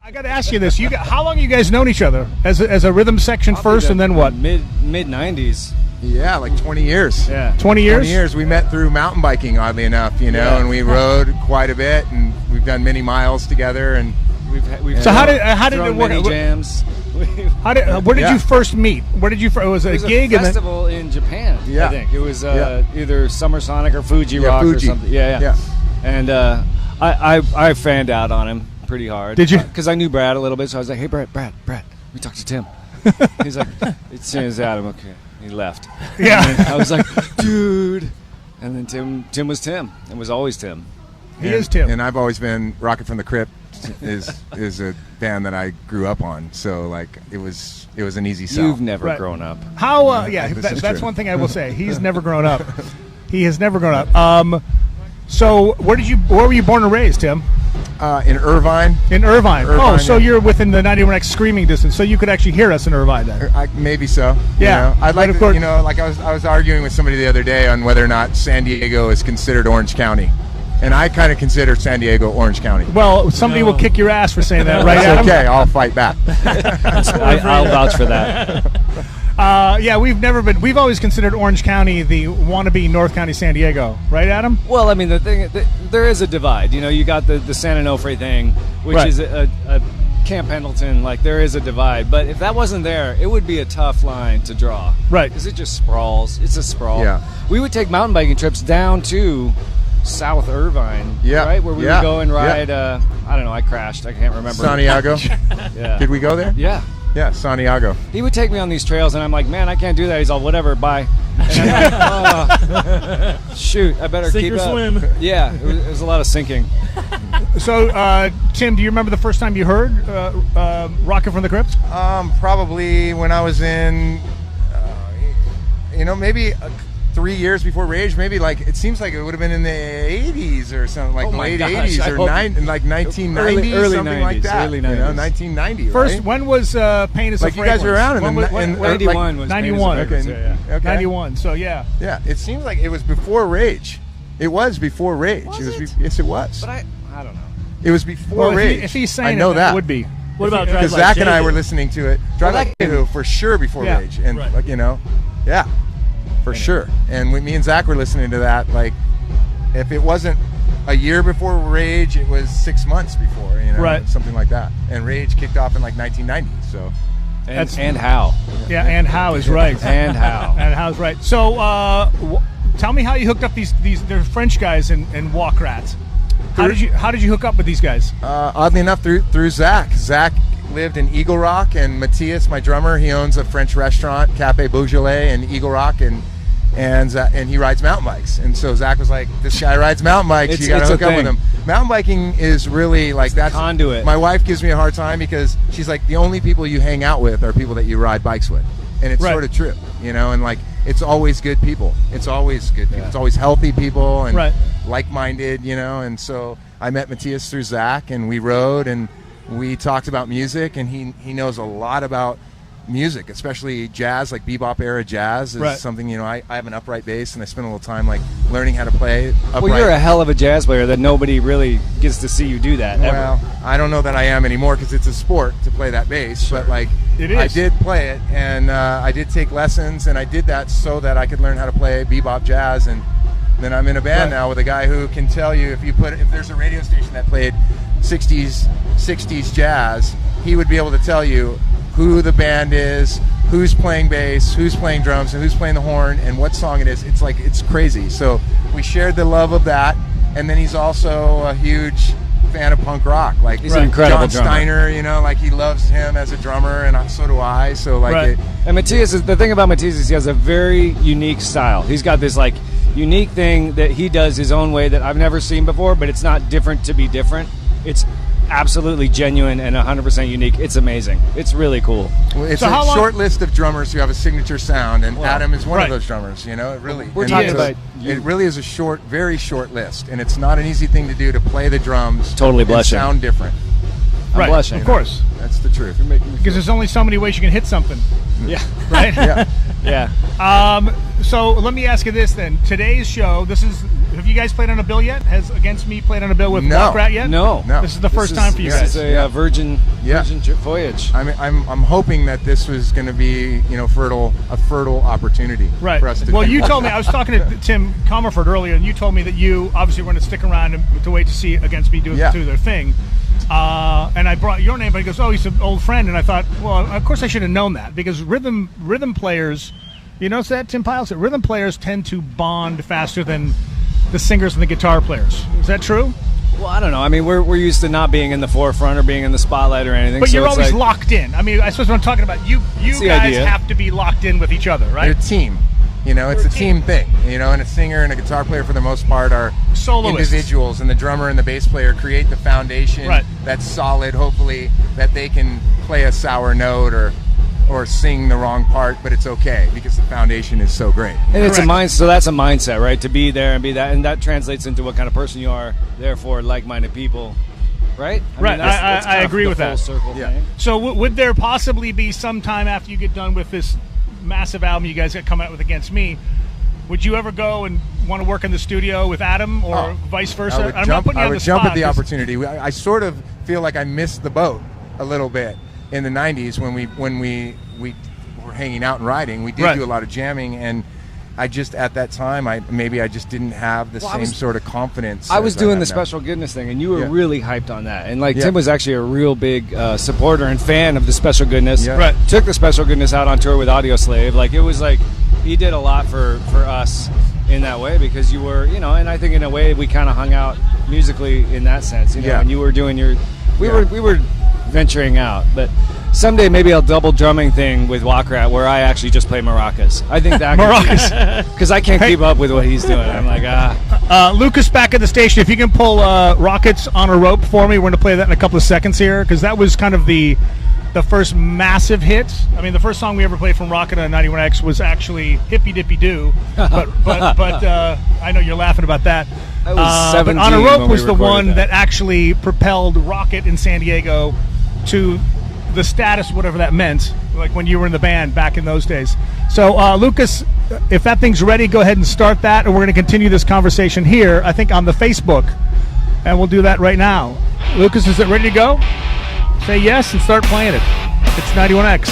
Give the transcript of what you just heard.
I got to ask you this: how long have you guys known each other as a rhythm section first, and then what? Mid '90s. Yeah, like 20 years. Yeah, 20 years. 20 years. We met through mountain biking, oddly enough, and we rode quite a bit, and we've done many miles together, and we've so how did it work? Many jams. Where did you first meet? Where did you? It was a gig, a festival in Japan. Yeah. I think it was either Summer Sonic or Fuji Rock Fuji. or something. Yeah. And I fanned out on him pretty hard. Did you? Because I knew Brad a little bit, so I was like, "Hey, Brad, we talked to Tim." He's like, "As soon as Adam, okay." He left. Yeah. I was like, "Dude," and then Tim was Tim, and was always Tim. He is Tim, and I've always been Rocket from the Crypt. is a band that I grew up on, so like it was an easy sell. You've never grown up. How? That's one thing I will say. He's never grown up. He has never grown up. So where were you born and raised, Tim? In Irvine. In Irvine. Oh, so you're within the 91X screaming distance, so you could actually hear us in Irvine then. Maybe so. Yeah. I'd like to, like I was arguing with somebody the other day on whether or not San Diego is considered Orange County. And I kind of consider San Diego Orange County. Well, somebody will kick your ass for saying that, right, That's Adam? okay, I'll fight back. I'll vouch for that. We've always considered Orange County the wannabe North County San Diego, right, Adam? Well, I mean, there is a divide. You got the San Onofre thing, which is a Camp Pendleton. Like, there is a divide. But if that wasn't there, it would be a tough line to draw. Right. Because it just sprawls. It's a sprawl. Yeah. We would take mountain biking trips down to South Irvine, right? Where we would go and ride, I don't know, I crashed. I can't remember. Santiago? Yeah. Did we go there? Yeah. Yeah, Santiago. He would take me on these trails, and I'm like, man, I can't do that. He's all, whatever, bye. And I'm like, shoot, I better Sink keep or up. swim. Yeah, it was a lot of sinking. So, Tim, do you remember the first time you heard Rocket from the Crypt? Probably when I was in, maybe 3 years before Rage. Maybe it seems like it would have been in the 80s or something, like the late 80s or 1990s, early something 90s, like that. Early 90s. 1990. First, right? when was Pain is a Like you guys were around in 91 was 91. Okay. 91. So yeah. Yeah, it seems like it was before Rage. It was before Rage. Yes, it was. But I don't know. It was before Rage. If he's saying I know that it would be. What about Drive because Like Zach and I Jay? were listening to it. Drive Like Jay for sure before Rage, and yeah, for sure. And me and Zach were listening to that. Like, if it wasn't a year before Rage, it was 6 months before, something like that. And Rage kicked off in 1990. So, and how? Yeah, and how is right. And how's right. So, tell me how you hooked up these they're French guys in WAKRAT. How did you hook up with these guys? Oddly enough, through Zach. Zach lived in Eagle Rock, and Matthias, my drummer, he owns a French restaurant, Café Beaujolais, in Eagle Rock, and he rides mountain bikes. And so Zach was like, "This guy rides mountain bikes. You got to hook up with him." Mountain biking is really that's conduit. My wife gives me a hard time because she's like, the only people you hang out with are people that you ride bikes with, and it's sort of true, and it's always good people. It's always good people. It's always healthy people and like-minded, And so I met Matthias through Zach, and we rode and we talked about music, and he knows a lot about music, especially jazz, like bebop era jazz is something, I have an upright bass, and I spend a little time learning how to play upright. Well, you're a hell of a jazz player that nobody really gets to see you do that well, ever. I don't know that I am anymore because it's a sport to play that bass, but it is. I did play it, and I did take lessons, and I did that so that I could learn how to play bebop jazz. And then I'm in a band now with a guy who can tell you if there's a radio station that played 60s jazz, he would be able to tell you who the band is, who's playing bass, who's playing drums, and who's playing the horn, and what song it is. It's crazy. So we shared the love of that, and then he's also a huge fan of punk rock. He's an incredible John drummer. Steiner, he loves him as a drummer, and so do I. So and Matthias, the thing about Matthias is he has a very unique style. He's got this unique thing that he does his own way that I've never seen before, but it's not different to be different. It's absolutely genuine and 100% unique. It's amazing. It's really cool. Well, it's a short list of drummers who have a signature sound, and Adam is one of those drummers. It really. We're talking about. It really is a very short list, and it's not an easy thing to do to play the drums. Totally blushing. And sound different. I'm blushing. Of course. That's the truth. Because there's only so many ways you can hit something. Yeah. Right. Yeah. So let me ask you this then. Today's show. This is Have you guys played on a bill yet? Has Against Me played on a bill with No. WAKRAT yet? No. This is the first time for you This guys. is a virgin voyage. I'm hoping that this was going to be a fertile opportunity Right. for us to. Well, you told me, I was talking to Tim Commerford earlier, and you told me that you obviously were going to stick around to wait to see Against Me do their thing. And I brought your name, but he goes, "Oh, he's an old friend." And I thought, well, of course I should have known that, because rhythm players, you notice that, Tim Pyles? That rhythm players tend to bond faster than the singers and the guitar players. Is that true? Well, I don't know. I mean, we're used to not being in the forefront or being in the spotlight or anything. But so you're it's always like, locked in. I mean, I suppose what I'm talking about, you guys idea. have to be locked in with each other, They're right? a team. It's a team thing. And a singer and a guitar player, for the most part, are Soloists. individuals, and the drummer and the bass player create the foundation that's solid. Hopefully, that they can play a sour note or sing the wrong part, but it's okay because the foundation is so great. And it's so that's a mindset, right? To be there and be that, and that translates into what kind of person you are. Therefore, like-minded people, right? Right. I agree with that. Full circle thing. So would there possibly be some time after you get done with this massive album you guys got come out with Against Me, would you ever go and want to work in the studio with Adam or vice versa? I would jump at the opportunity. I sort of feel like I missed the boat a little bit in the 90s when we were hanging out and riding. We did do a lot of jamming, and I just, at that time, I just didn't have the same sort of confidence. I was doing the now. Special Goodness thing, and you were really hyped on that. And Tim was actually a real big supporter and fan of the Special Goodness. Yeah. Right. Took the Special Goodness out on tour with Audio Slave. It was like he did a lot for us in that way, because you were, and I think in a way we kind of hung out musically in that sense. And you were doing we were venturing out, but someday maybe I'll double drumming thing with WAKRAT where I actually just play maracas. I think that maracas, because I can't keep up with what he's doing. I'm like Lucas, back at the station, if you can pull Rockets on a Rope for me, we're going to play that in a couple of seconds here, because that was kind of the first massive hit. I mean, the first song we ever played from Rocket on 91X was actually Hippy Dippy Doo, but I know you're laughing about that. I was 17 but On a Rope when was we the one recorded that actually propelled Rocket in San Diego to the status, whatever that meant, like when you were in the band back in those days. So, Lucas, if that thing's ready, go ahead and start that, and we're going to continue this conversation here, I think, on the Facebook, and we'll do that right now. Lucas, is it ready to go? Say yes and start playing it. It's 91X.